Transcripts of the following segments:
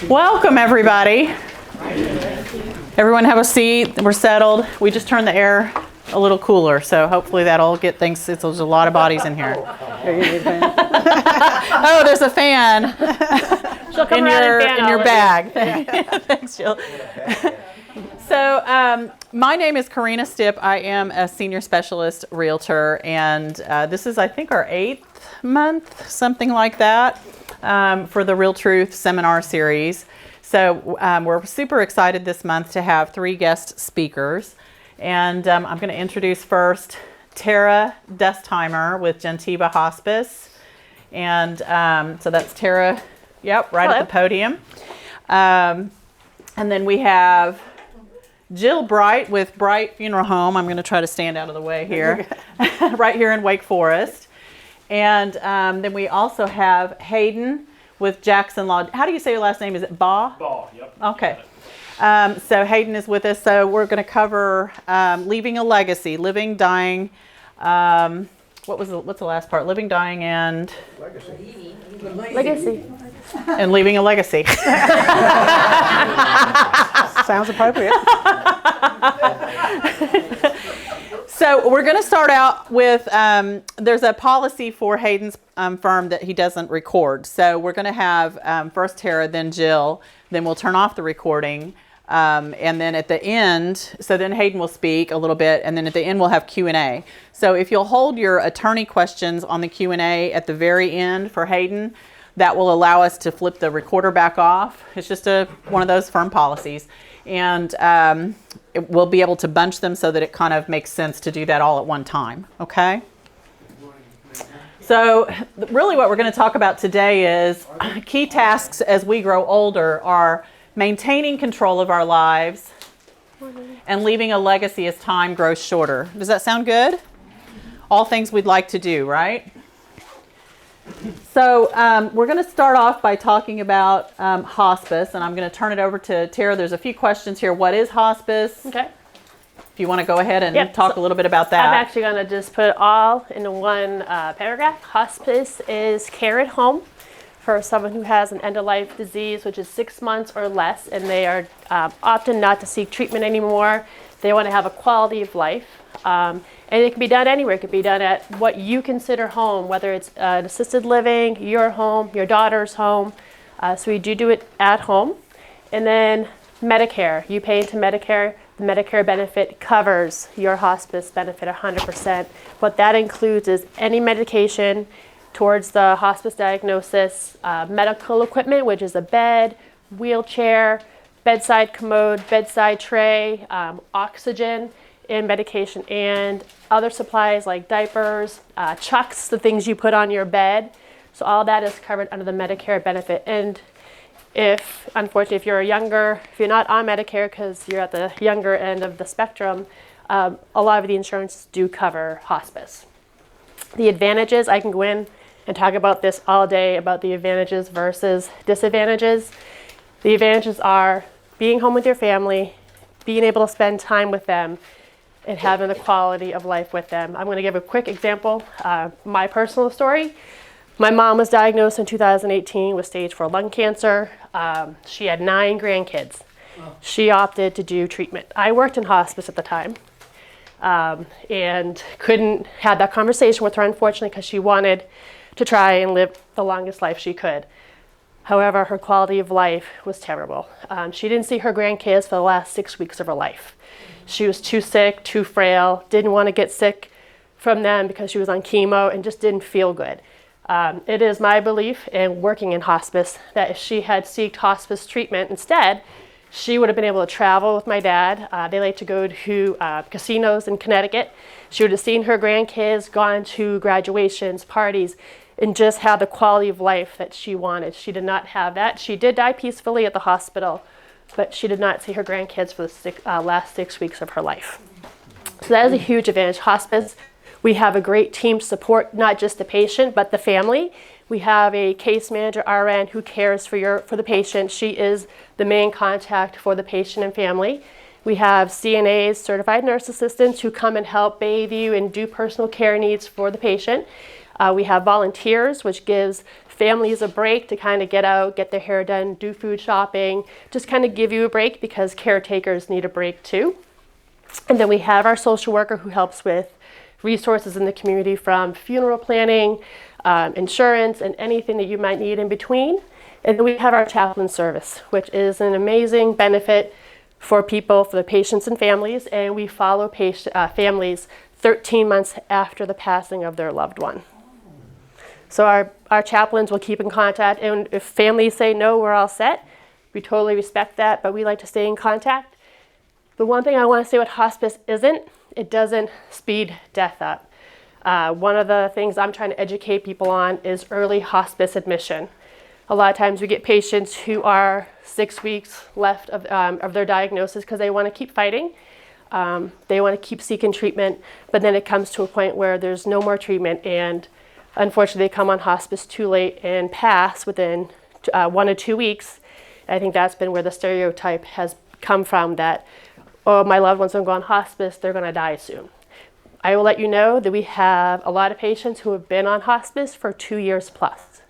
Welcome, everybody. Everyone have a seat. We're settled. We just turned the air a little cooler, so hopefully that'll get things. There's a lot of bodies in here. Oh, there's a fan in your bag. Thanks, Jill. So my name is Karena Stipp. I am a senior specialist realtor, and this is, I think, our 8th month, something like that, for the Real Truth seminar series. So we're super excited this month to have 3 guest speakers. And I'm going to introduce first Tara Destheimer with Gentiva Hospice. And so that's Tara, right Hello. At the podium. And then we have Jill Bright with Bright Funeral Home. I'm going to try to stand out of the way here, right here in Wake Forest. And then we also have Hayden with Jackson Law. How do you say your last name? Is it Baugh? Baugh, yep. Okay. So Hayden is with us. So we're going to cover leaving a legacy, living, dying. What's the last part? Living, dying, and legacy. And leaving a legacy. Sounds appropriate. So we're going to start out with, there's a policy for Hayden's firm that he doesn't record. So we're going to have first Tara, then Jill, then we'll turn off the recording. And then at the end, so then Hayden will speak a little bit, and then at the end we'll have Q&A. So if you'll hold your attorney questions on the Q&A at the very end for Hayden, that will allow us to flip the recorder back off. It's just one of those firm policies. And we'll be able to bunch them so that it kind of makes sense to do that all at one time, okay? So really what we're going to talk about today is key tasks as we grow older are maintaining control of our lives and leaving a legacy as time grows shorter. Does that sound good? All things we'd like to do, right? So we're going to start off by talking about hospice, and I'm going to turn it over to Tara. There's a few questions here. What is hospice? Okay. If you want to go ahead and talk a little bit about that. I'm actually going to just put it all in one paragraph. Hospice is care at home for someone who has an end-of-life disease, which is 6 months or less, and they are opting not to seek treatment anymore. They want to have a quality of life. And it can be done anywhere. It could be done at what you consider home, whether it's an assisted living, your home, your daughter's home. So we do it at home. And then Medicare. You pay into Medicare. The Medicare benefit covers your hospice benefit 100%. What that includes is any medication towards the hospice diagnosis, medical equipment, which is a bed, wheelchair, bedside commode, bedside tray, oxygen, and medication, and other supplies like diapers, chucks, the things you put on your bed. So all that is covered under the Medicare benefit. And unfortunately, if you're not on Medicare because you're at the younger end of the spectrum, a lot of the insurances do cover hospice. The advantages, I can go in and talk about this all day about the advantages versus disadvantages. The advantages are being home with your family, being able to spend time with them, and having the quality of life with them. I'm going to give a quick example. My personal story. My mom was diagnosed in 2018 with stage 4 lung cancer. She had 9 grandkids. Oh. She opted to do treatment. I worked in hospice at the time and couldn't have that conversation with her, unfortunately, because she wanted to try and live the longest life she could. However, her quality of life was terrible. She didn't see her grandkids for the last 6 weeks of her life. She was too sick, too frail, didn't want to get sick from them because she was on chemo and just didn't feel good. It is my belief in working in hospice that if she had sought hospice treatment instead, she would have been able to travel with my dad. They like to go to casinos in Connecticut. She would have seen her grandkids, gone to graduations, parties, and just have the quality of life that she wanted. She did not have that. She did die peacefully at the hospital, but she did not see her grandkids for the last 6 weeks of her life. So that is a huge advantage. Hospice, we have a great team support, not just the patient, but the family. We have a case manager, RN, who cares for the patient. She is the main contact for the patient and family. We have CNAs, certified nurse assistants, who come and help bathe you and do personal care needs for the patient. We have volunteers, which gives families a break to kind of get out, get their hair done, do food shopping, just kind of give you a break because caretakers need a break too. And then we have our social worker who helps with resources in the community from funeral planning, insurance, and anything that you might need in between. And then we have our chaplain service, which is an amazing benefit for people, for the patients and families, and we follow families 13 months after the passing of their loved one. So our chaplains will keep in contact, and if families say no, we're all set, we totally respect that, but we like to stay in contact. The one thing I want to say what hospice isn't, it doesn't speed death up. One of the things I'm trying to educate people on is early hospice admission. A lot of times we get patients who are 6 weeks left of their diagnosis because they want to keep fighting. They want to keep seeking treatment, but then it comes to a point where there's no more treatment, and unfortunately they come on hospice too late and pass within 1 to 2 weeks. I think that's been where the stereotype has come from, that, oh, my loved one's going to go on hospice, they're going to die soon. I will let you know that we have a lot of patients who have been on hospice for 2 years plus.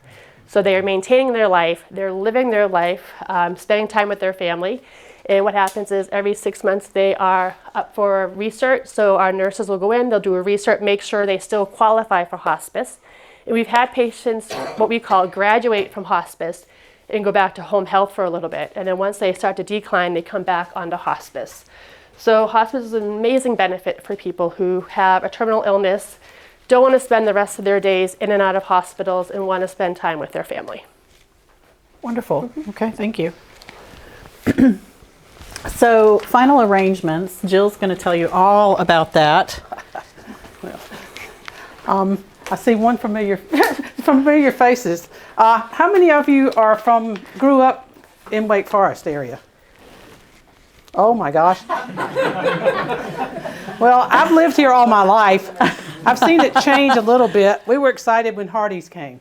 So they are maintaining their life, they're living their life, spending time with their family. And what happens is every 6 months they are up for research. So our nurses will go in, they'll do a research, make sure they still qualify for hospice. And we've had patients, what we call graduate from hospice and go back to home health for a little bit. And then once they start to decline, they come back onto hospice. So hospice is an amazing benefit for people who have a terminal illness, don't want to spend the rest of their days in and out of hospitals, and want to spend time with their family. Wonderful. Okay, thank you. So, final arrangements. Jill's going to tell you all about that. I see one familiar faces. How many of you grew up in Wake Forest area? Oh my gosh. Well, I've lived here all my life. I've seen it change a little bit. We were excited when Hardee's came.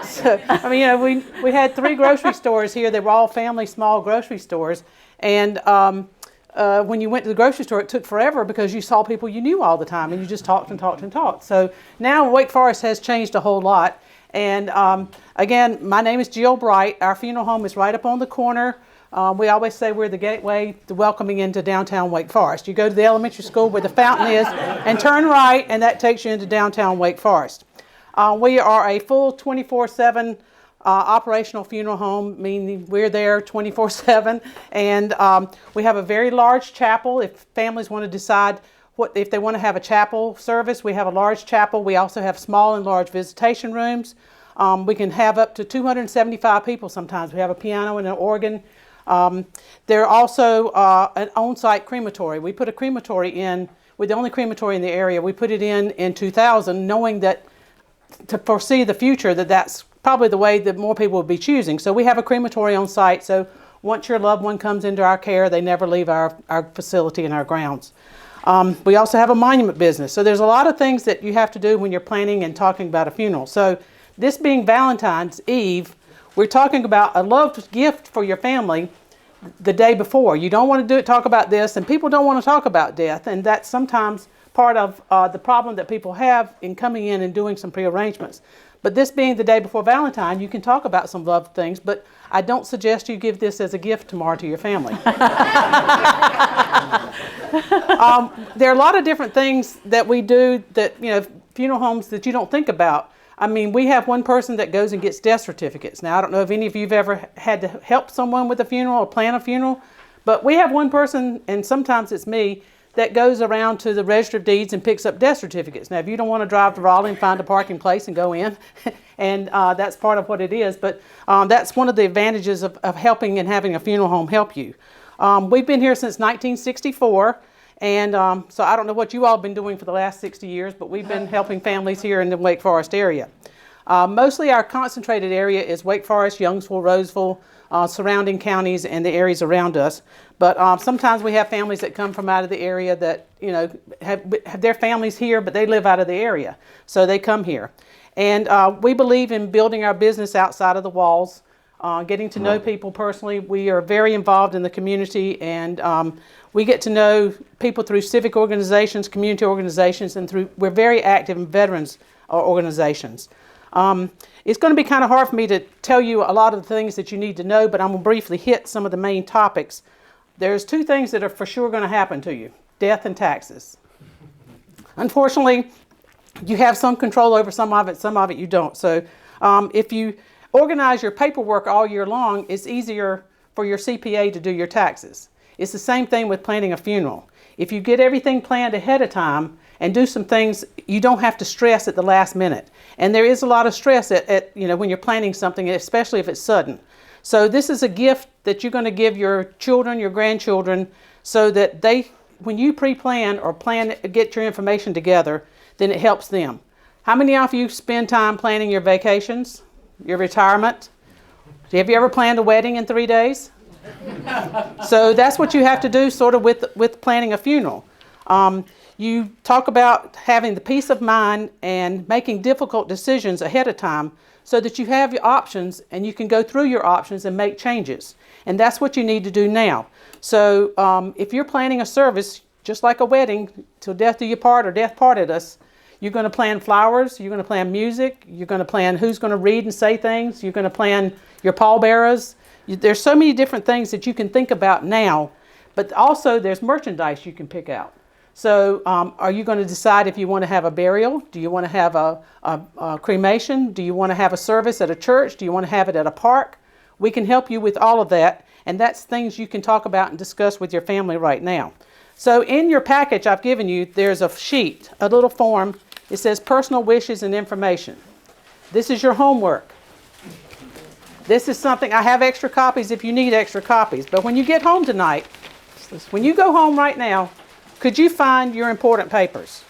So, I mean, we had 3 grocery stores here. They were all family small grocery stores. And when you went to the grocery store, it took forever because you saw people you knew all the time and you just talked and talked and talked. So now Wake Forest has changed a whole lot. And again, my name is Jill Bright. Our funeral home is right up on the corner. We always say we're the gateway to welcoming into downtown Wake Forest. You go to the elementary school where the fountain is and turn right, and that takes you into downtown Wake Forest. We are a full 24/7 operational funeral home, meaning we're there 24/7. And we have a very large chapel. If families want to decide if they want to have a chapel service, we have a large chapel. We also have small and large visitation rooms. We can have up to 275 people sometimes. We have a piano and an organ. There are also an on-site crematory. We put a crematory in. We're the only crematory in the area. We put it in 2000, knowing that to foresee the future that's probably the way that more people will be choosing. So we have a crematory on site. So once your loved one comes into our care, they never leave our facility and our grounds. We also have a monument business. So there's a lot of things that you have to do when you're planning and talking about a funeral. So this being Valentine's Eve, we're talking about a loved gift for your family the day before. You don't want to talk about this, and people don't want to talk about death, and that's sometimes part of the problem that people have in coming in and doing some prearrangements. But this being the day before Valentine, you can talk about some loved things, but I don't suggest you give this as a gift tomorrow to your family. There are a lot of different things that we do that, funeral homes that you don't think about. I mean, we have one person that goes and gets death certificates. Now, I don't know if any of you have ever had to help someone with a funeral or plan a funeral, but we have one person, and sometimes it's me, that goes around to the Register of Deeds and picks up death certificates. Now, if you don't want to drive to Raleigh and find a parking place and go in, and that's part of what it is, but that's one of the advantages of helping and having a funeral home help you. We've been here since 1964. And so I don't know what you all have been doing for the last 60 years, but we've been helping families here in the Wake Forest area. Mostly our concentrated area is Wake Forest, Youngsville, Roseville, surrounding counties and the areas around us. But sometimes we have families that come from out of the area that, have their families here, but they live out of the area. So they come here. And we believe in building our business outside of the walls. Getting to know people personally. We are very involved in the community, and we get to know people through civic organizations, community organizations, and we're very active in veterans organizations. It's going to be kind of hard for me to tell you a lot of the things that you need to know, but I'm going to briefly hit some of the main topics. There's two things that are for sure going to happen to you: death and taxes. Unfortunately, you have some control over some of it you don't. So if you organize your paperwork all year long, it's easier for your CPA to do your taxes. It's the same thing with planning a funeral. If you get everything planned ahead of time and do some things, you don't have to stress at the last minute. And there is a lot of stress when you're planning something, especially if it's sudden. So this is a gift that you're going to give your children, your grandchildren, so that when you pre-plan or get your information together, then it helps them. How many of you spend time planning your vacations, your retirement? Have you ever planned a wedding in 3 days? So that's what you have to do sort of with planning a funeral. You talk about having the peace of mind and making difficult decisions ahead of time so that you have your options and you can go through your options and make changes. And that's what you need to do now. So if you're planning a service, just like a wedding, till death do you part or death parted us, you're going to plan flowers, you're going to plan music, you're going to plan who's going to read and say things, you're going to plan your pallbearers. There's so many different things that you can think about now, but also there's merchandise you can pick out. So are you going to decide if you want to have a burial? Do you want to have a cremation? Do you want to have a service at a church? Do you want to have it at a park? We can help you with all of that, and that's things you can talk about and discuss with your family right now. So in your package I've given you, there's a sheet, a little form. It says personal wishes and information. This is your homework. This is something, I have extra copies if you need extra copies. But when you get home tonight, when you go home right now, could you find your important papers?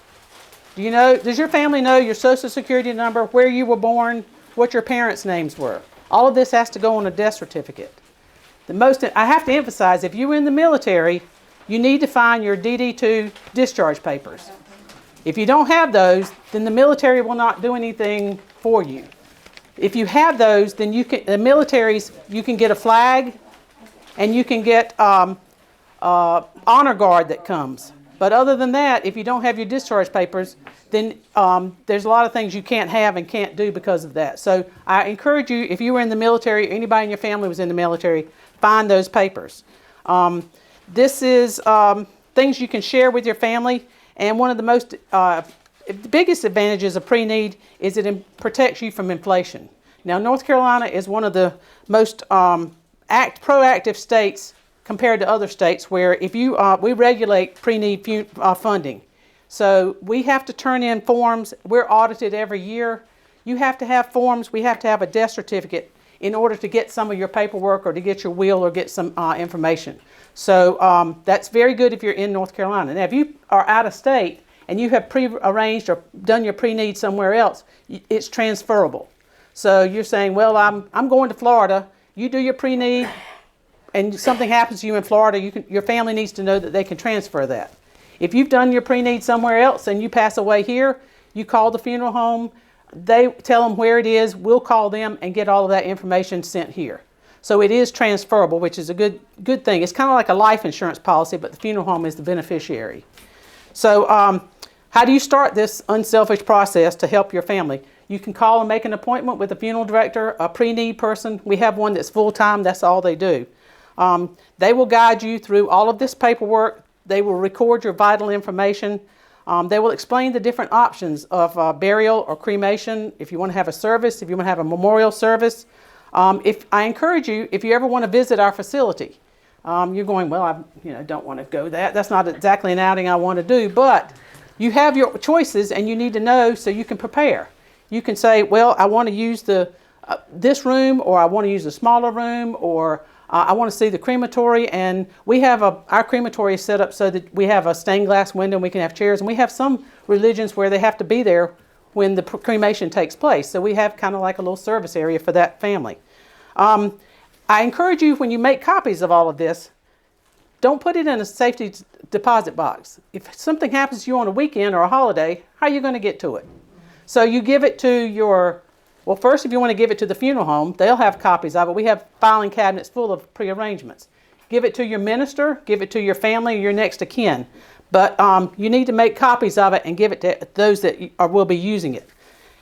Does your family know your social security number, where you were born, what your parents' names were? All of this has to go on a death certificate. I have to emphasize, if you were in the military, you need to find your DD2 discharge papers. If you don't have those, then the military will not do anything for you. If you have those, then you can get a flag, and you can get honor guard that comes. But other than that, if you don't have your discharge papers, then there's a lot of things you can't have and can't do because of that. So I encourage you, if you were in the military, or anybody in your family was in the military, find those papers. This is things you can share with your family, and one of the biggest advantages of pre-need is it protects you from inflation. Now, North Carolina is one of the most proactive states compared to other states where we regulate pre-need funding. So we have to turn in forms. We're audited every year. You have to have forms. We have to have a death certificate in order to get some of your paperwork or to get your will or get some information. So that's very good if you're in North Carolina. Now, if you are out of state and you have pre-arranged or done your pre-need somewhere else, it's transferable. So you're saying, well, I'm going to Florida. You do your pre-need, and something happens to you in Florida, your family needs to know that they can transfer that. If you've done your pre-need somewhere else and you pass away here, you call the funeral home, they tell them where it is, we'll call them and get all of that information sent here. So it is transferable, which is a good thing. It's kind of like a life insurance policy, but the funeral home is the beneficiary. So how do you start this unselfish process to help your family? You can call and make an appointment with a funeral director, a pre-need person. We have one that's full-time. That's all they do. They will guide you through all of this paperwork. They will record your vital information. They will explain the different options of burial or cremation, if you want to have a service, if you want to have a memorial service. If I encourage you, if you ever want to visit our facility, you're going, well, I don't want to go that's not exactly an outing I want to do, but you have your choices and you need to know so you can prepare. You can say, well, I want to use this room, or I want to use a smaller room, or I want to see the crematory, and we have our crematory is set up so that we have a stained glass window and we can have chairs, and we have some religions where they have to be there when the cremation takes place. So we have kind of like a little service area for that family. I encourage you, when you make copies of all of this, don't put it in a safety deposit box. If something happens to you on a weekend or a holiday, how are you going to get to it? So you give it to first, if you want to give it to the funeral home, they'll have copies of it. We have filing cabinets full of pre-arrangements. Give it to your minister, give it to your family or your next of kin. But you need to make copies of it and give it to those that will be using it.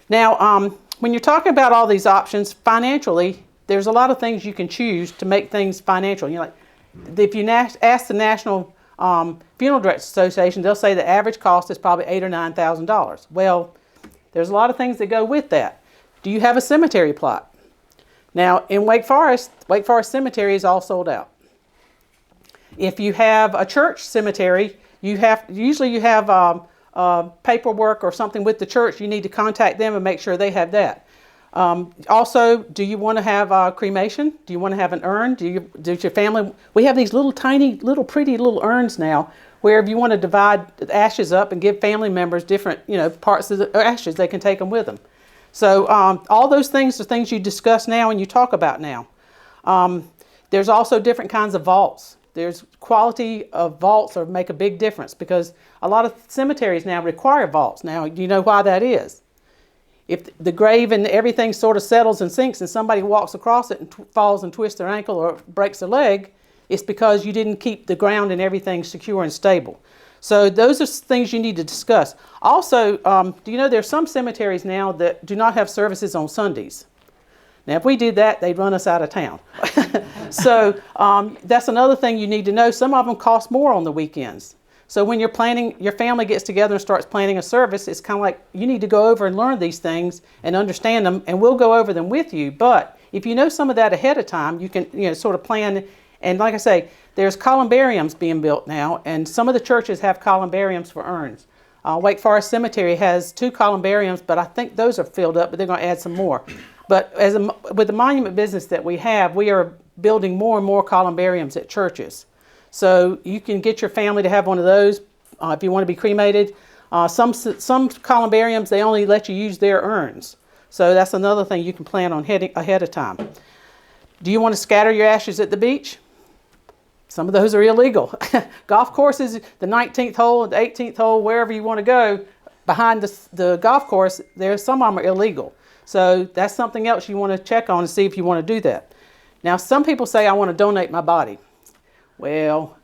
Now, when you're talking about all these options financially, there's a lot of things you can choose to make things financial. You know, like if you ask the National Funeral Directors Association, they'll say the average cost is probably $8,000 or $9,000. Well, there's a lot of things that go with that. Do you have a cemetery plot? Now, in Wake Forest Cemetery is all sold out. If you have a church cemetery, usually you have paperwork or something with the church. You need to contact them and make sure they have that. Also, do you want to have cremation? Do you want to have an urn? Does your family? We have these little tiny, pretty little urns now, where if you want to divide the ashes up and give family members different, parts of the ashes, they can take them with them. So all those things are things you discuss now and you talk about now. There's also different kinds of vaults. There's quality of vaults or make a big difference because a lot of cemeteries now require vaults. Now, do you know why that is? If the grave and everything sort of settles and sinks and somebody walks across it and falls and twists their ankle or breaks their leg, it's because you didn't keep the ground and everything secure and stable. So those are things you need to discuss. Also, do you know there's some cemeteries now that do not have services on Sundays? Now, if we did that, they'd run us out of town. So that's another thing you need to know. Some of them cost more on the weekends. So when you're planning, your family gets together and starts planning a service, it's kind of like you need to go over and learn these things and understand them, and we'll go over them with you. But if you know some of that ahead of time, you can sort of plan. And like I say, there's columbariums being built now, and some of the churches have columbariums for urns. Wake Forest Cemetery has 2 columbariums, but I think those are filled up, but they're going to add some more. But with the monument business that we have, we are building more and more columbariums at churches. So you can get your family to have one of those if you want to be cremated. Some columbariums, they only let you use their urns. So that's another thing you can plan on ahead of time. Do you want to scatter your ashes at the beach? Some of those are illegal. Golf courses, the 19th hole, the 18th hole, wherever you want to go, behind the golf course, some of them are illegal. So that's something else you want to check on and see if you want to do that. Now, some people say, I want to donate my body. Well,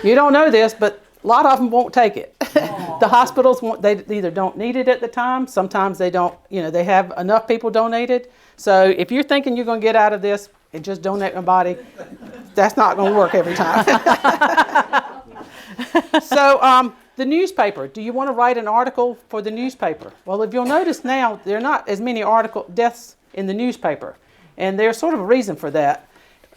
you don't know this, but a lot of them won't take it. The hospitals, they either don't need it at the time. Sometimes they don't, they have enough people donated. So if you're thinking you're going to get out of this and just donate my body, that's not going to work every time. So the newspaper, do you want to write an article for the newspaper? Well, if you'll notice now, there are not as many deaths in the newspaper. And there's sort of a reason for that.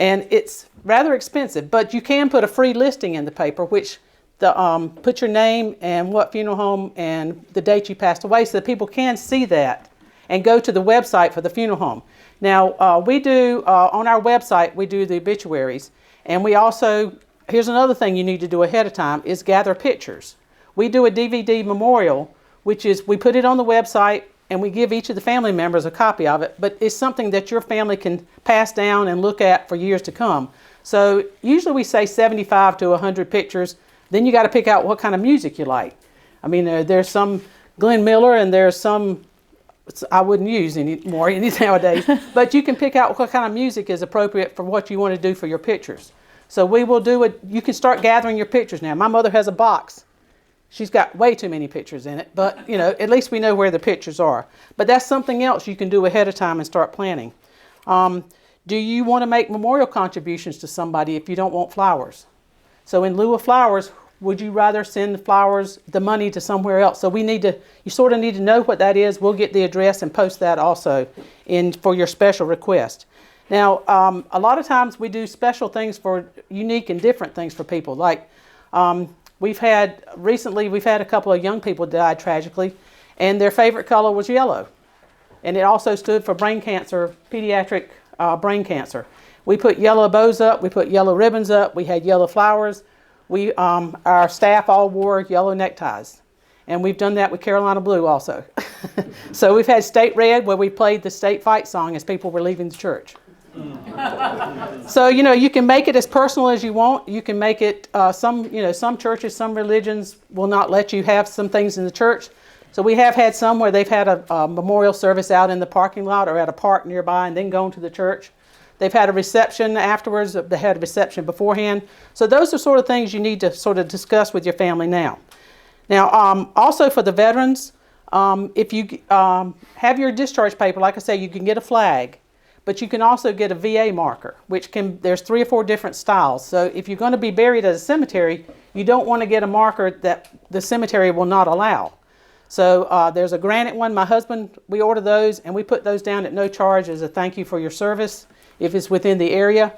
And it's rather expensive, but you can put a free listing in the paper, which put your name and what funeral home and the date you passed away so that people can see that and go to the website for the funeral home. Now, we do, on our website, we do the obituaries. And we also, here's another thing you need to do ahead of time, is gather pictures. We do a DVD memorial, which is, we put it on the website and we give each of the family members a copy of it, but it's something that your family can pass down and look at for years to come. So usually we say 75 to 100 pictures. Then you got to pick out what kind of music you like. I mean, there's some Glenn Miller and there's some I wouldn't use anymore nowadays, but you can pick out what kind of music is appropriate for what you want to do for your pictures. So we will do it. You can start gathering your pictures now. My mother has a box. She's got way too many pictures in it, but at least we know where the pictures are. But that's something else you can do ahead of time and start planning. Do you want to make memorial contributions to somebody if you don't want flowers? So in lieu of flowers, would you rather send the money to somewhere else? So you sort of need to know what that is. We'll get the address and post that also for your special request. Now, a lot of times we do special things for unique and different things for people. Like recently we've had a couple of young people die tragically, and their favorite color was yellow. And it also stood for brain cancer, pediatric brain cancer. We put yellow bows up, we put yellow ribbons up, we had yellow flowers. Our staff all wore yellow neckties. And we've done that with Carolina Blue also. So we've had State Red, where we played the state fight song as people were leaving the church. So, you can make it as personal as you want. You can make it, some churches, some religions will not let you have some things in the church. So we have had some where they've had a memorial service out in the parking lot or at a park nearby and then gone to the church. They've had a reception afterwards. They had a reception beforehand. So those are sort of things you need to sort of discuss with your family now. Now, also for the veterans, If you have your discharge paper, like I say, you can get a flag, but you can also get a VA marker, there's 3 or 4 different styles. So if you're going to be buried at a cemetery, you don't want to get a marker that the cemetery will not allow. So there's a granite one. My husband, we order those, and we put those down at no charge as a thank you for your service if it's within the area.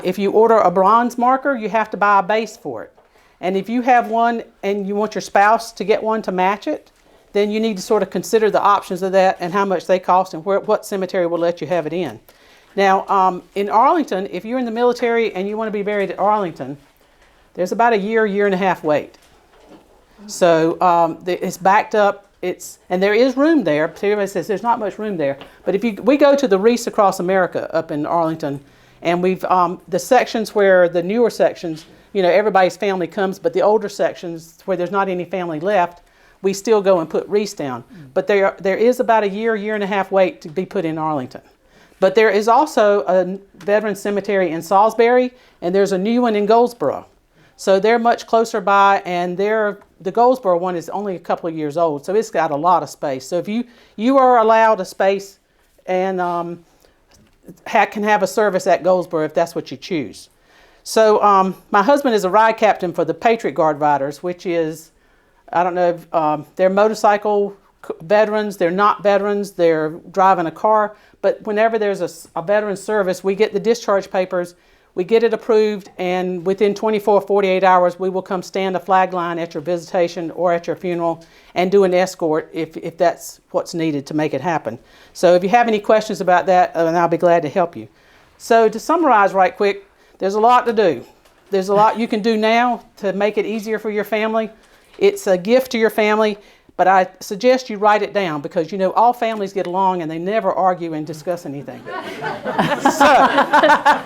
If you order a bronze marker, you have to buy a base for it. And if you have one and you want your spouse to get one to match it, then you need to sort of consider the options of that and how much they cost and what cemetery will let you have it in. Now, in Arlington, if you're in the military and you want to be buried at Arlington, there's about a year and a half wait. So it's backed up. And there is room there. Everybody says there's not much room there. But we go to the Wreaths Across America up in Arlington, and we've the sections where the newer sections, everybody's family comes, but the older sections where there's not any family left, we still go and put wreaths down. But there is about a year and a half wait to be put in Arlington. But there is also a veteran cemetery in Salisbury, and there's a new one in Goldsboro. So they're much closer by, and the Goldsboro one is only a couple of years old, so it's got a lot of space. So if you are allowed a space and can have a service at Goldsboro if that's what you choose. So my husband is a ride captain for the Patriot Guard Riders, which is, I don't know, they're motorcycle veterans, they're not veterans, they're driving a car, but whenever there's a veteran service, we get the discharge papers, we get it approved, and within 24, 48 hours, we will come stand a flag line at your visitation or at your funeral and do an escort if that's what's needed to make it happen. So if you have any questions about that, I'll be glad to help you. So to summarize right quick, there's a lot to do. There's a lot you can do now to make it easier for your family. It's a gift to your family, but I suggest you write it down because, all families get along and they never argue and discuss anything.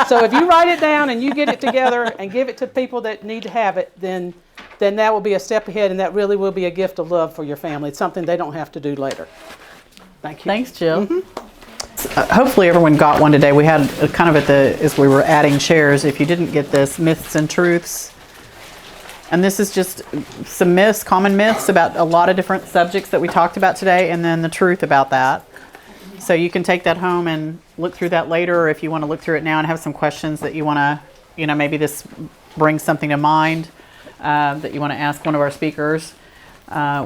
So if you write it down and you get it together and give it to people that need to have it, then that will be a step ahead, and that really will be a gift of love for your family. It's something they don't have to do later. Thank you. Thanks, Jill. Hopefully everyone got one today. We had kind of as we were adding chairs, if you didn't get this, Myths and Truths. And this is just some myths, common myths about a lot of different subjects that we talked about today, and then the truth about that. So you can take that home and look through that later, or if you want to look through it now and have some questions that you want to, maybe this brings something to mind that you want to ask one of our speakers,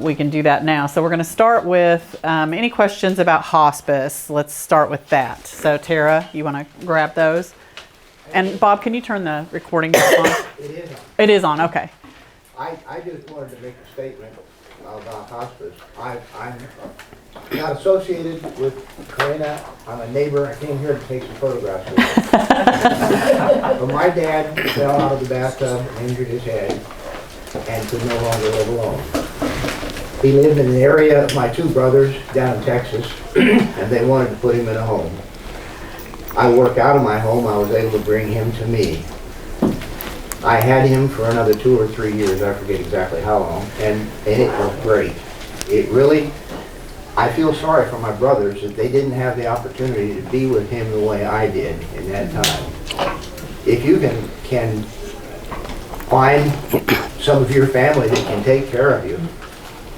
we can do that now. So we're going to start with any questions about hospice. Let's start with that. So Tara, you want to grab those? And Bob, can you turn the recording back on? It is on. It is on, okay. I just wanted to make a statement about hospice. I'm not associated with Karena. I'm a neighbor. I came here to take some photographs with her. But my dad fell out of the bathtub and injured his head and could no longer live alone. He lived in an area of my 2 brothers down in Texas, and they wanted to put him in a home. I worked out of my home. I was able to bring him to me. I had him for another 2 or 3 years, I forget exactly how long, and it was great. It really, I feel sorry for my brothers that they didn't have the opportunity to be with him the way I did in that time. If you can find some of your family that can take care of you,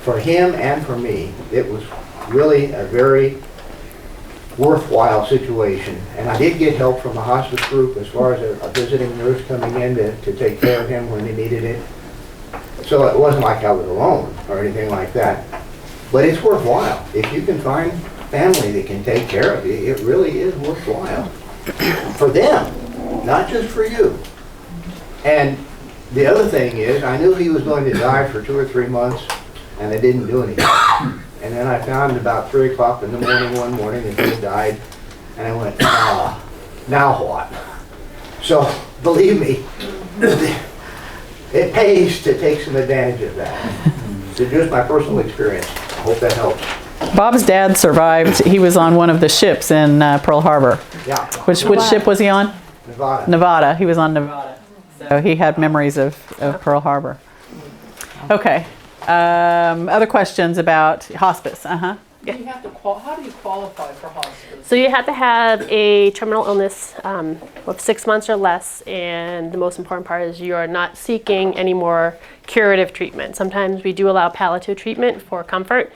for him and for me, it was really a very worthwhile situation. And I did get help from the hospice group as far as a visiting nurse coming in to take care of him when he needed it. So it wasn't like I was alone or anything like that. But it's worthwhile. If you can find family that can take care of you, it really is worthwhile. For them, not just for you. And the other thing is, I knew he was going to die for 2 or 3 months, and they didn't do anything. And then I found about 3 o'clock in the morning one morning that he had died, and I went, now what? So, believe me, it pays to take some advantage of that. So just my personal experience. I hope that helps. Bob's dad survived. He was on one of the ships in Pearl Harbor. Yeah. Which ship was he on? Nevada. Nevada. He was on Nevada. So he had memories of Pearl Harbor. Okay. Other questions about hospice? Do you have to how do you qualify for hospice? So you have to have a terminal illness of 6 months or less, and the most important part is you are not seeking any more curative treatment. Sometimes we do allow palliative treatment for comfort,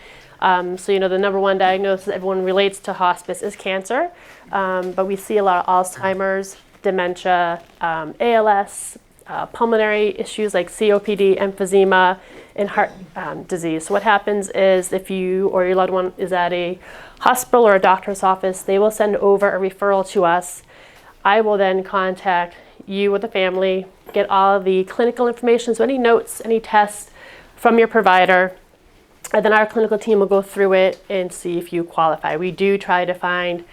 So, the number one diagnosis everyone relates to hospice is cancer, but we see a lot of Alzheimer's, dementia, ALS, pulmonary issues like COPD, emphysema, and heart disease. So what happens is if you or your loved one is at a hospital or a doctor's office, they will send over a referral to us. I will then contact you or the family, get all the clinical information, so any notes, any tests from your provider, and then our clinical team will go through it and see if you qualify. We do try to find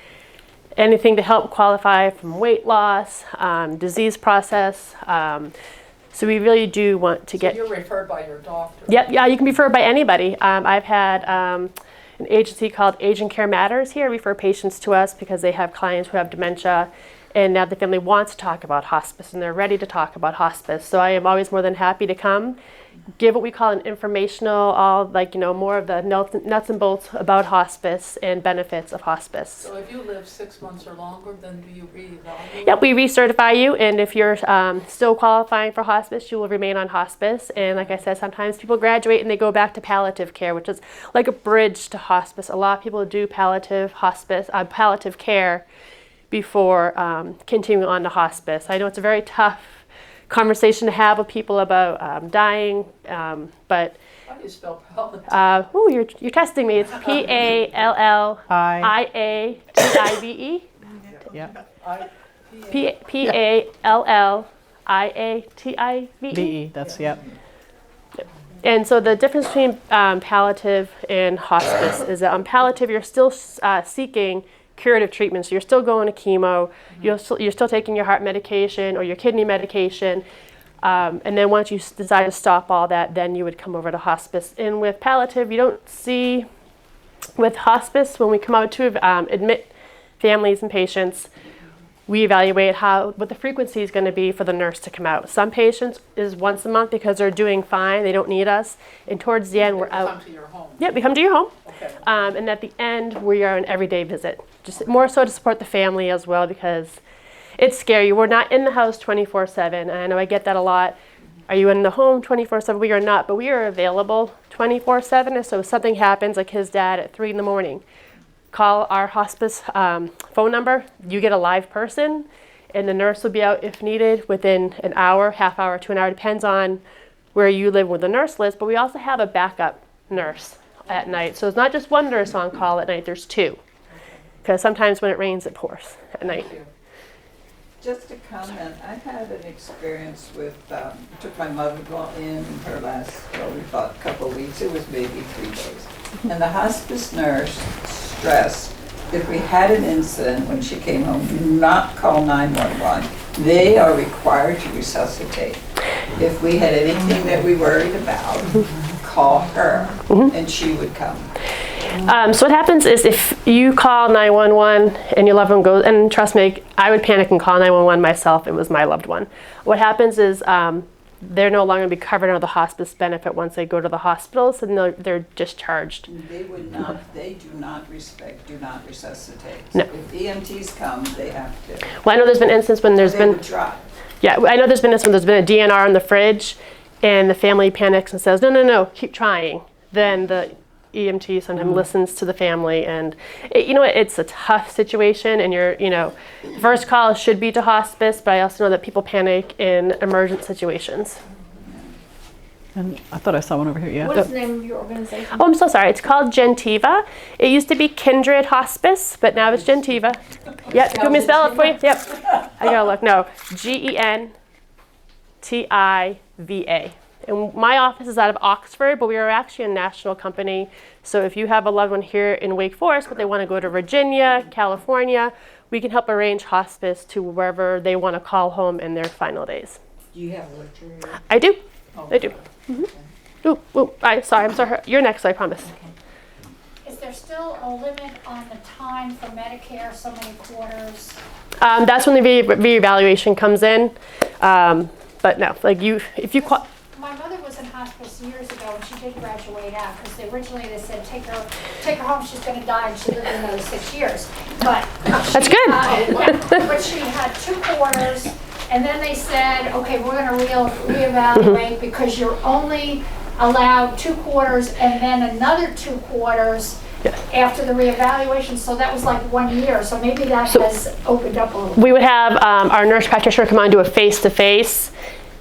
anything to help qualify, from weight loss, disease process. So we really do want to get... So you're referred by your doctor? Yep, yeah, you can be referred by anybody. I've had an agency called Aging Care Matters here refer patients to us because they have clients who have dementia, and now the family wants to talk about hospice and they're ready to talk about hospice. So I am always more than happy to come, give what we call an informational, more of the nuts and bolts about hospice and benefits of hospice. So if you live 6 months or longer, then do you reevaluate? Yep, we recertify you, and if you're still qualifying for hospice, you will remain on hospice. And like I said, sometimes people graduate and they go back to palliative care, which is like a bridge to hospice. A lot of people do palliative care before continuing on to hospice. I know it's a very tough conversation to have with people about dying, but How do you spell palliative? you're testing me. It's PALLIATIVE. Yeah. PALLIATIVE. VE, that's, yep. And so the difference between palliative and hospice is that on palliative, you're still seeking curative treatment. So you're still going to chemo, you're still taking your heart medication or your kidney medication, and then once you decide to stop all that, then you would come over to hospice. And with palliative, you don't see, with hospice, when we come out to admit families and patients, we evaluate what the frequency is going to be for the nurse to come out. Some patients is once a month because they're doing fine, they don't need us, and towards the end we're out. Come to your home? Yep, we come to your home. Okay. And at the end, we are an everyday visit. Just more so to support the family as well, because it's scary. We're not in the house 24/7. I know I get that a lot. Are you in the home 24/7? We are not, but we are available 24/7. So if something happens, like his dad at 3 a.m, call our hospice phone number. You get a live person, and the nurse will be out if needed within an hour, half hour to an hour. Depends on where you live, where the nurse lives. But we also have a backup nurse at night. So it's not just one nurse on call at night, there's two. Because sometimes when it rains, it pours at night. Just a comment, I had an experience with, took my mother-in-law in her last, we thought a couple of weeks, it was maybe 3 days. And the hospice nurse stressed, if we had an incident when she came home, do not call 911. They are required to resuscitate. If we had anything that we worried about, call her, and she would come. So what happens is if you call 911 and your loved one goes, and trust me, I would panic and call 911 myself. It was my loved one. What happens is they're no longer going to be covered under the hospice benefit once they go to the hospital, so they're discharged. They would not, they do not resuscitate. No. If EMTs come, they have to. Well, I know there's been instances when there's They been, would try. yeah, I know there's been instances when there's been a DNR in the fridge, and the family panics and says, no, keep trying. Then the EMT sometimes listens to the family, and it's a tough situation, and the first call should be to hospice, but I also know that people panic in emergent situations. And I thought I saw one over here, yeah. What is the name of your organization? Oh, I'm so sorry. It's called Gentiva. It used to be Kindred Hospice, but now it's Gentiva. Yep. Do you want me to spell it for you? Yep. I gotta look. No. GENTIVA. And my office is out of Oxford, but we are actually a national company. So if you have a loved one here in Wake Forest, but they want to go to Virginia, California, we can help arrange hospice to wherever they want to call home in their final days. Do you have a lecture? I do. I do. I'm sorry. You're next, I promise. Is there still a limit on the time for Medicare, so many quarters? That's when the reevaluation comes in. But no, if you My mother was in hospice years ago, and she did graduate out, because originally they said, take her home, she's going to die, and she lived another 6 years. But That's good. But she had 2 quarters, and then they said, okay, we're going to reevaluate because you're only allowed 2 quarters and then another 2 quarters after the reevaluation. So that was like 1 year. So maybe that has opened up a little bit. We would have our nurse practitioner come on and do a face-to-face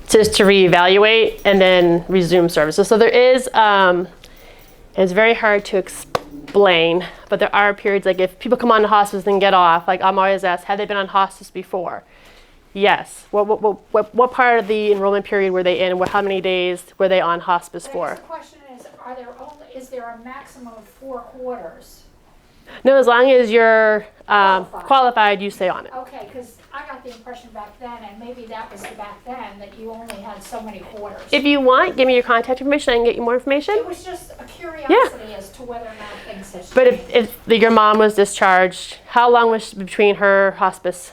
just to reevaluate and then resume services. So there is, it's very hard to explain, but there are periods, like if people come on to hospice and get off, like I'm always asked, have they been on hospice before? Yes. What part of the enrollment period were they in? How many days were they on hospice I for? guess the question is there a maximum of 4 quarters? No, as long as you're qualified, you stay on it. Okay, because I got the impression back then, and maybe that was back then, that you only had so many quarters. If you want, give me your contact information. I can get you more information. It was just a curiosity as to whether or not things had changed. But if your mom was discharged, how long was between her hospice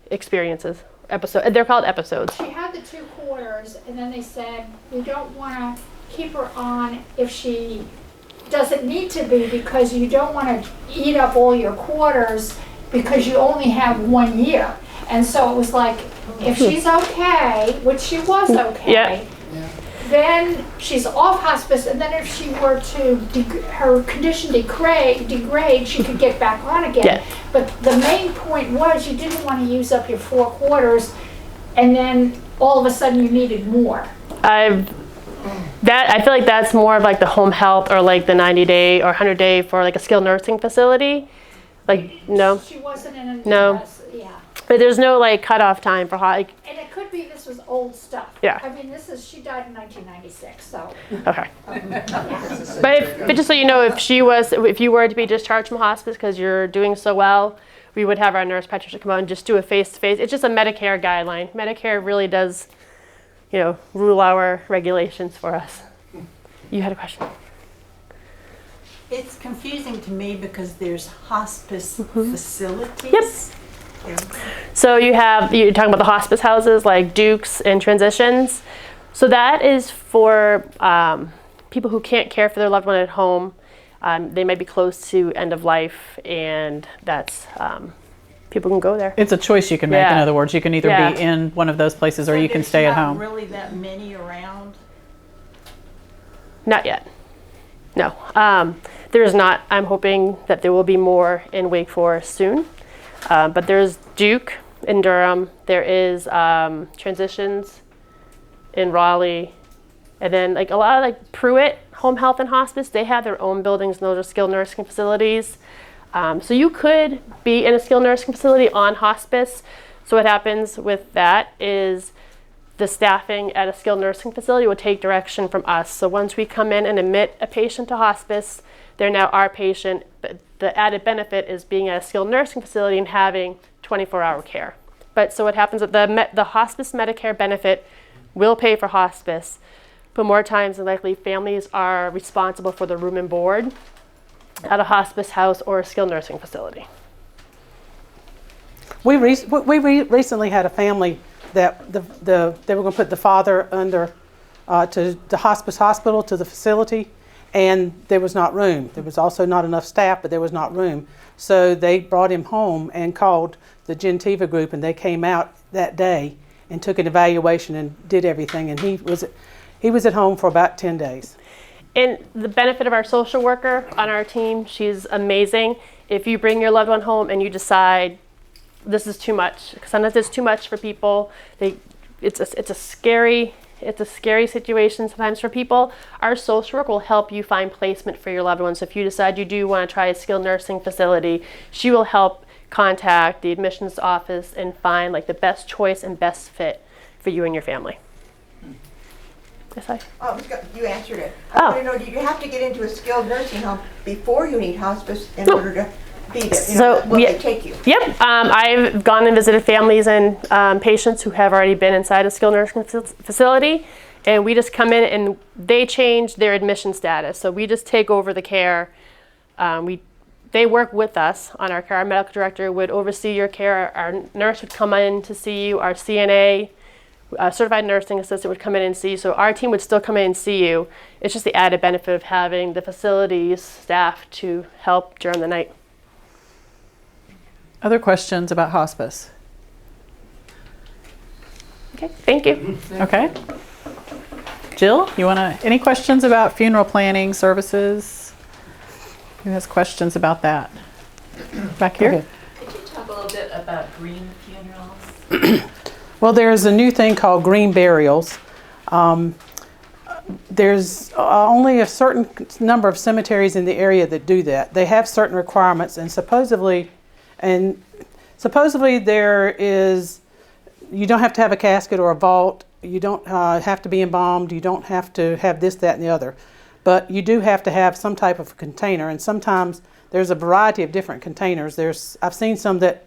experiences? They're called episodes. She had the 2 quarters, and then they said, we don't want to keep her on if she doesn't need to be, because you don't want to eat up all your quarters because you only have 1 year. And so it was like, if she's okay, which she was okay, then she's off hospice, and then if she were to, her condition degrade, she could get back on again. Yeah. But the main point was you didn't want to use up your 4 quarters, and then all of a sudden you needed more. I feel like that's more of like the home health or like the 90-day or 100-day for like a skilled nursing facility. Like, no. She wasn't in a No. Yeah. But there's no like cutoff time for like. And it could be this was old stuff. Yeah. I mean, she died in 1996, so. Okay. But just so you know, if you were to be discharged from hospice because you're doing so well, we would have our nurse practitioner come out and just do a face-to-face. It's just a Medicare guideline. Medicare really does, rule our regulations for us. You had a question? It's confusing to me because there's hospice facilities. Yep. So you're talking about the hospice houses like Duke's and Transitions. So that is for people who can't care for their loved one at home. They might be close to end of life, and that's people can go there. It's a choice you can make. Yeah. In other words, you can either Yeah. be in one of those places or you can stay at home. There's not really that many around. Not yet. No. There is not. I'm hoping that there will be more in Wake Forest soon. But there's Duke in Durham. There is Transitions in Raleigh. And then like a lot of like Pruitt Home Health and Hospice, they have their own buildings, and those are skilled nursing facilities. So you could be in a skilled nursing facility on hospice. So what happens with that is the staffing at a skilled nursing facility will take direction from us. So once we come in and admit a patient to hospice, they're now our patient. But the added benefit is being at a skilled nursing facility and having 24-hour care. But so what happens is the hospice Medicare benefit will pay for hospice, but more times than likely families are responsible for the room and board at a hospice house or a skilled nursing facility. We recently had a family that they were going to put the father under to the hospice hospital, to the facility, and there was not room. There was also not enough staff, but there was not room. So they brought him home and called the Gentiva group, and they came out that day and took an evaluation and did everything, and he was at home for about 10 days. And the benefit of our social worker on our team, she's amazing. If you bring your loved one home and you decide this is too much, because sometimes it's too much for people, it's a scary situation sometimes for people. Our social worker will help you find placement for your loved ones. So if you decide you do want to try a skilled nursing facility, she will help contact the admissions office and find like the best choice and best fit for you and your family. Yes, you answered it. Oh. I want to know, do you have to get into a skilled nursing home before you need hospice in order to be there? So, will they take you? Yep. I've gone and visited families and patients who have already been inside a skilled nursing facility, and we just come in and they change their admission status. So we just take over the care. They work with us on our care. Our medical director would oversee your care. Our nurse would come in to see you. Our CNA, certified nursing assistant, would come in and see you. So our team would still come in and see you. It's just the added benefit of having the facilities staff to help during the night. Other questions about hospice? Okay, thank you. Okay. Jill, any questions about funeral planning services? Who has questions about that? Back here? Okay. Could you talk a little bit about green funerals? Well, there's a new thing called green burials. There's only a certain number of cemeteries in the area that do that. They have certain requirements, and supposedly there is, you don't have to have a casket or a vault. You don't have to be embalmed. You don't have to have this, that, and the other. But you do have to have some type of container, and sometimes there's a variety of different containers. I've seen some that,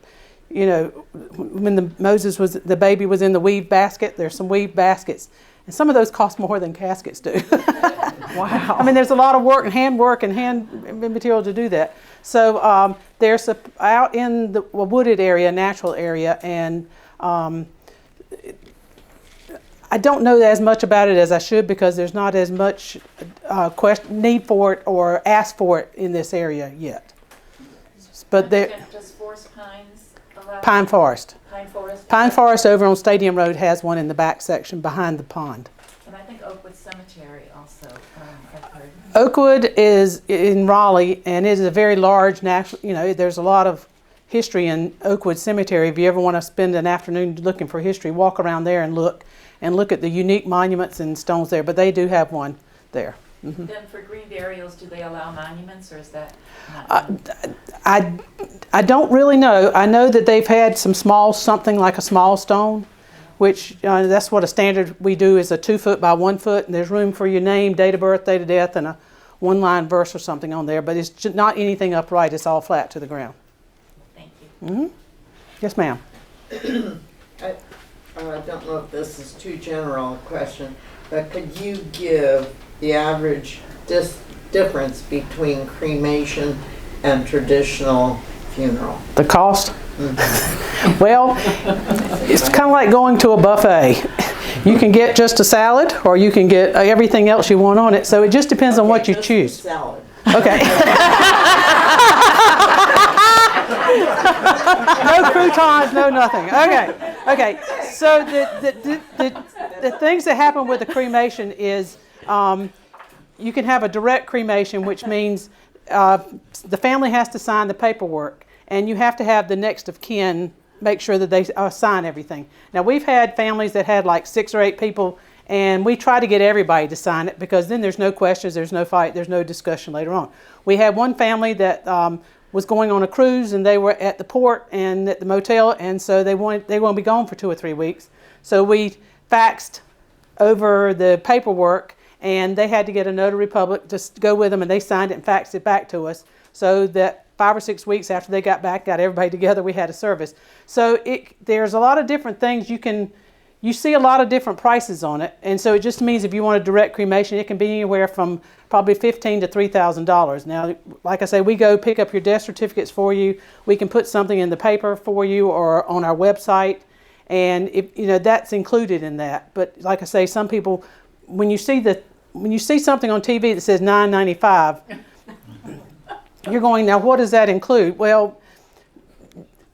when the baby was in the weave basket, there's some weave baskets. And some of those cost more than caskets do. Wow. I mean, there's a lot of work and hand material to do that. So there's out in the wooded area, natural area, and I don't know as much about it as I should because there's not as much need for it or ask for it in this area yet. But Does Forest Pines allow? Pine Forest. Pine Forest? Pine Forest over on Stadium Road has one in the back section behind the pond. And I think Oakwood Cemetery also, I've heard. Oakwood is in Raleigh, and it is a very large national, there's a lot of history in Oakwood Cemetery. If you ever want to spend an afternoon looking for history, walk around there and look at the unique monuments and stones there, but they do have one there. Mm-hmm. Then for green burials, do they allow monuments, or is that not? I don't really know. I know that they've had something like a small stone, which that's what a standard we do is a 2 foot by 1 foot, and there's room for your name, date of birth, date of death, and a 1-line verse or something on there, but it's not anything upright. It's all flat to the ground. Thank you. Mm-hmm. Yes, ma'am. I don't know if this is too general a question, but could you give the average difference between cremation and traditional funeral? The cost? Well, it's kind of like going to a buffet. You can get just a salad, or you can get everything else you want on it. So it just depends on what you choose. Salad. Okay. No croutons, no nothing. Okay. So the things that happen with the cremation is you can have a direct cremation, which means the family has to sign the paperwork, and you have to have the next of kin make sure that they sign everything. Now, we've had families that had like 6 or 8 people, and we try to get everybody to sign it because then there's no questions, there's no fight, there's no discussion later on. We had one family that was going on a cruise, and they were at the port and at the motel, and so they were going to be gone for 2 or 3 weeks. So we faxed over the paperwork, and they had to get a notary public to go with them, and they signed it and faxed it back to us, so that 5 or 6 weeks after they got back, got everybody together, we had a service. So there's a lot of different things. You see a lot of different prices on it, and so it just means if you want a direct cremation, it can be anywhere from probably $1,500 to $3,000. Now, like I say, we go pick up your death certificates for you. We can put something in the paper for you or on our website, and that's included in that. But like I say, some people, when you see something on TV that says $9.95, you're going, now what does that include? Well,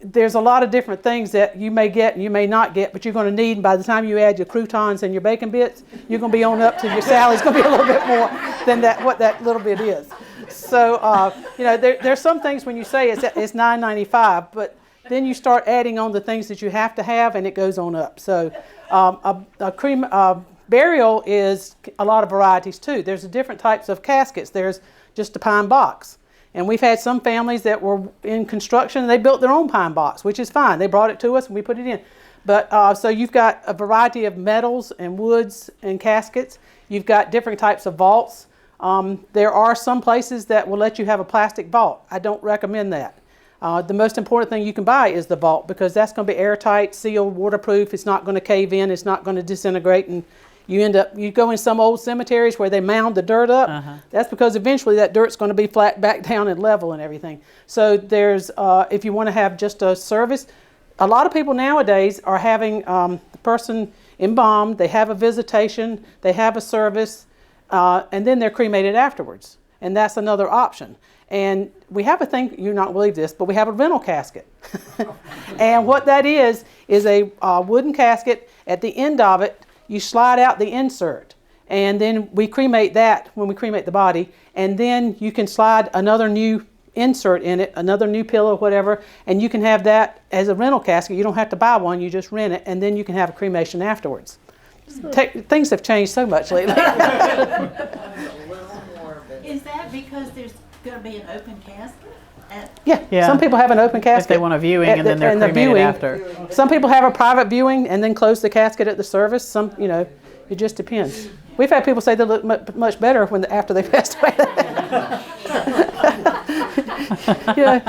there's a lot of different things that you may get and you may not get, but you're going to need, and by the time you add your croutons and your bacon bits, you're going to be on up to your salad's going to be a little bit more than what that little bit is. So, there's some things when you say it's $9.95, but then you start adding on the things that you have to have, and it goes on up. So burial is a lot of varieties too. There's different types of caskets. There's just a pine box. And we've had some families that were in construction, and they built their own pine box, which is fine. They brought it to us and we put it in. But so you've got a variety of metals and woods and caskets. You've got different types of vaults. There are some places that will let you have a plastic vault. I don't recommend that. The most important thing you can buy is the vault, because that's going to be airtight, sealed, waterproof. It's not going to cave in. It's not going to disintegrate, and you go in some old cemeteries where they mound the dirt up. Uh-huh. That's because eventually that dirt's going to be flat back down and level and everything. So there's, if you want to have just a service, a lot of people nowadays are having the person embalmed, they have a visitation, they have a service, and then they're cremated afterwards. And that's another option. And we have a thing, you're not believe this, but we have a rental casket. And what that is a wooden casket. At the end of it, you slide out the insert, and then we cremate that when we cremate the body, and then you can slide another new insert in it, another new pillow, whatever, and you can have that as a rental casket. You don't have to buy one, you just rent it, and then you can have a cremation afterwards. Things have changed so much lately. Is that because there's going to be an open casket? Yeah. Some people have an open casket. If they want a viewing and then they're cremated after. Some people have a private viewing and then close the casket at the service. Some, it just depends. We've had people say they look much better after they passed away.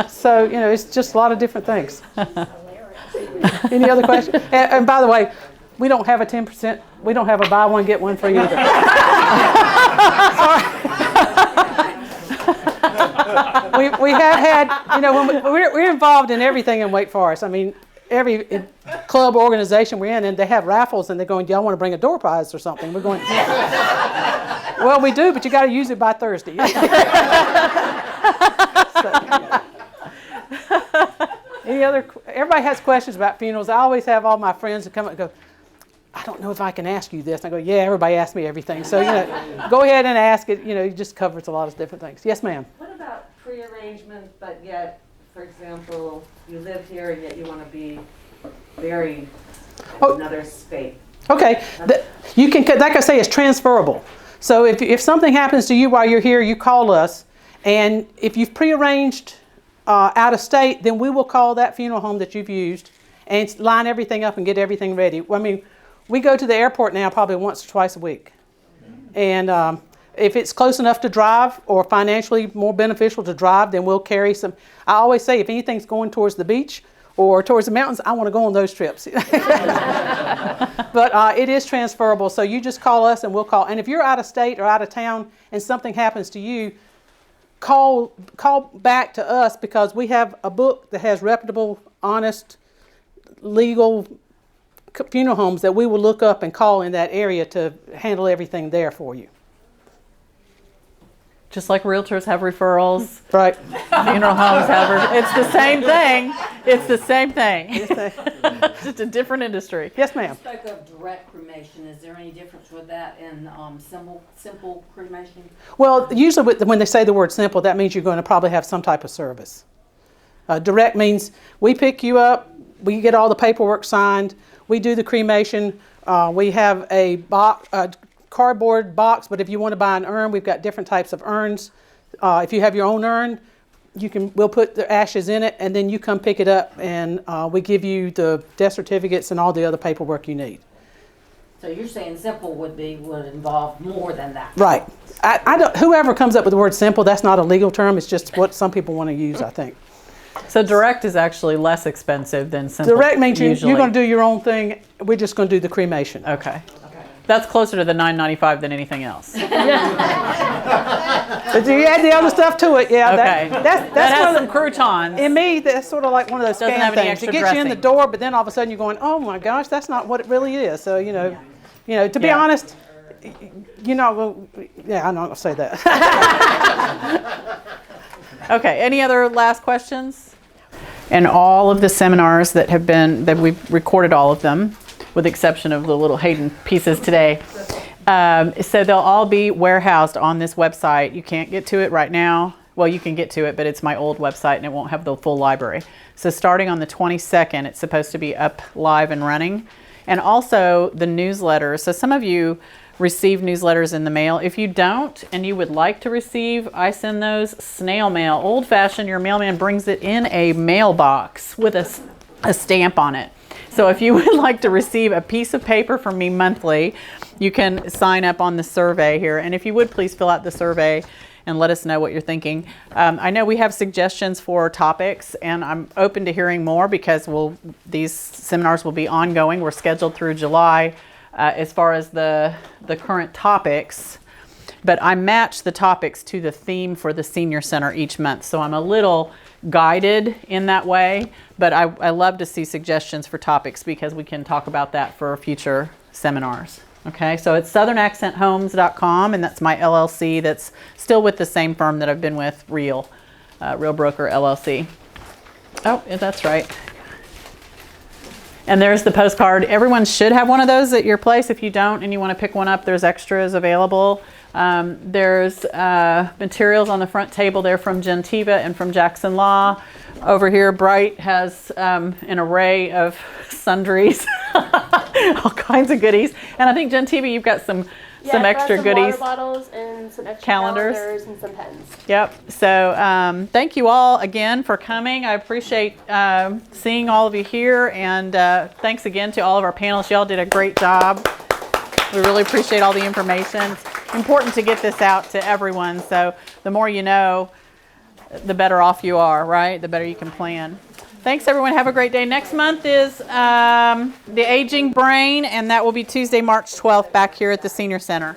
So it's just a lot of different things. Any other questions? And by the way, we don't have a 10%. We don't have a buy one get one free either. we have had, when we're involved in everything in Wake Forest. I mean, every club organization we're in, and they have raffles, and they're going, "Do y'all want to bring a door prize or something?" We're going, "Well, we do, but you got to use it by Thursday." Everybody has questions about funerals. I always have all my friends that come up and go, "I don't know if I can ask you this." And I go, "Yeah, everybody asks me everything." So, go ahead and ask it. It just covers a lot of different things. Yes, ma'am. What about pre-arrangement, but yet, for example, you live here and yet you want to be buried in another state? Okay. You can, like I say, it's transferable. So if something happens to you while you're here, you call us. And if you've pre-arranged out of state, then we will call that funeral home that you've used and line everything up and get everything ready. I mean, we go to the airport now probably once or twice a week. And if it's close enough to drive or financially more beneficial to drive, then we'll carry some. I always say if anything's going towards the beach or towards the mountains, I want to go on those trips. But it is transferable. So you just call us and we'll call. And if you're out of state or out of town and something happens to you, call back to us, because we have a book that has reputable, honest, legal funeral homes that we will look up and call in that area to handle everything there for you. Just like realtors have referrals. Right. Funeral homes have it's the same thing. It's the same thing. It's just a different industry. Yes, ma'am. You spoke of direct cremation. Is there any difference with that and simple cremation? Well, usually when they say the word simple, that means you're going to probably have some type of service. Direct means we pick you up, we get all the paperwork signed, we do the cremation, we have a cardboard box, but if you want to buy an urn, we've got different types of urns. If you have your own urn, we'll put the ashes in it, and then you come pick it up, and we give you the death certificates and all the other paperwork you need. So you're saying simple would involve more than that? Right. I don't. Whoever comes up with the word simple, that's not a legal term. It's just what some people want to use, I think. So direct is actually less expensive than simple. Direct means you're going to do your own thing. We're just going to do the cremation. Okay. That's closer to the $9.95 than anything else. But you add the other stuff to it, yeah. Okay. That has some croutons. In me, that's sort of like one of those Doesn't scam have any things. It extra gets you in the dressing. door, but then all of a sudden you're going, "Oh my gosh, that's not what it really is." So to be honest, I'm not going to say that. Okay. Any other last questions? And all of the seminars that we've recorded all of them, with the exception of the little Hayden pieces today. So they'll all be warehoused on this website. You can't get to it right now. Well, you can get to it, but it's my old website and it won't have the full library. So starting on the 22nd, it's supposed to be up live and running. And also the newsletter. So some of you receive newsletters in the mail. If you don't and you would like to receive, I send those snail mail. Old fashioned, your mailman brings it in a mailbox with a stamp on it. So if you would like to receive a piece of paper from me monthly, you can sign up on the survey here. And if you would, please fill out the survey and let us know what you're thinking. I know we have suggestions for topics, and I'm open to hearing more because these seminars will be ongoing. We're scheduled through July as far as the current topics. But I match the topics to the theme for the Senior Center each month. So I'm a little guided in that way, but I love to see suggestions for topics because we can talk about that for future seminars. Okay, so it's southernaccenthhomes.com, and that's my LLC that's still with the same firm that I've been with, Real Broker LLC. Oh, that's right. And there's the postcard. Everyone should have one of those at your place. If you don't and you want to pick one up, there's extras available. There's materials on the front table there from Gentiva and from Jackson Law. Over here, Bright has an array of sundries, all kinds of goodies. And I think Gentiva, you've got some extra goodies. Water bottles and some extra calendars and some pens. Yep. So thank you all again for coming. I appreciate seeing all of you here, and thanks again to all of our panelists. Y'all did a great job. We really appreciate all the information. It's important to get this out to everyone, so the more you know, the better off you are, right? The better you can plan. Thanks, everyone. Have a great day. Next month is the Aging Brain, and that will be Tuesday, March 12th, back here at the Senior Center.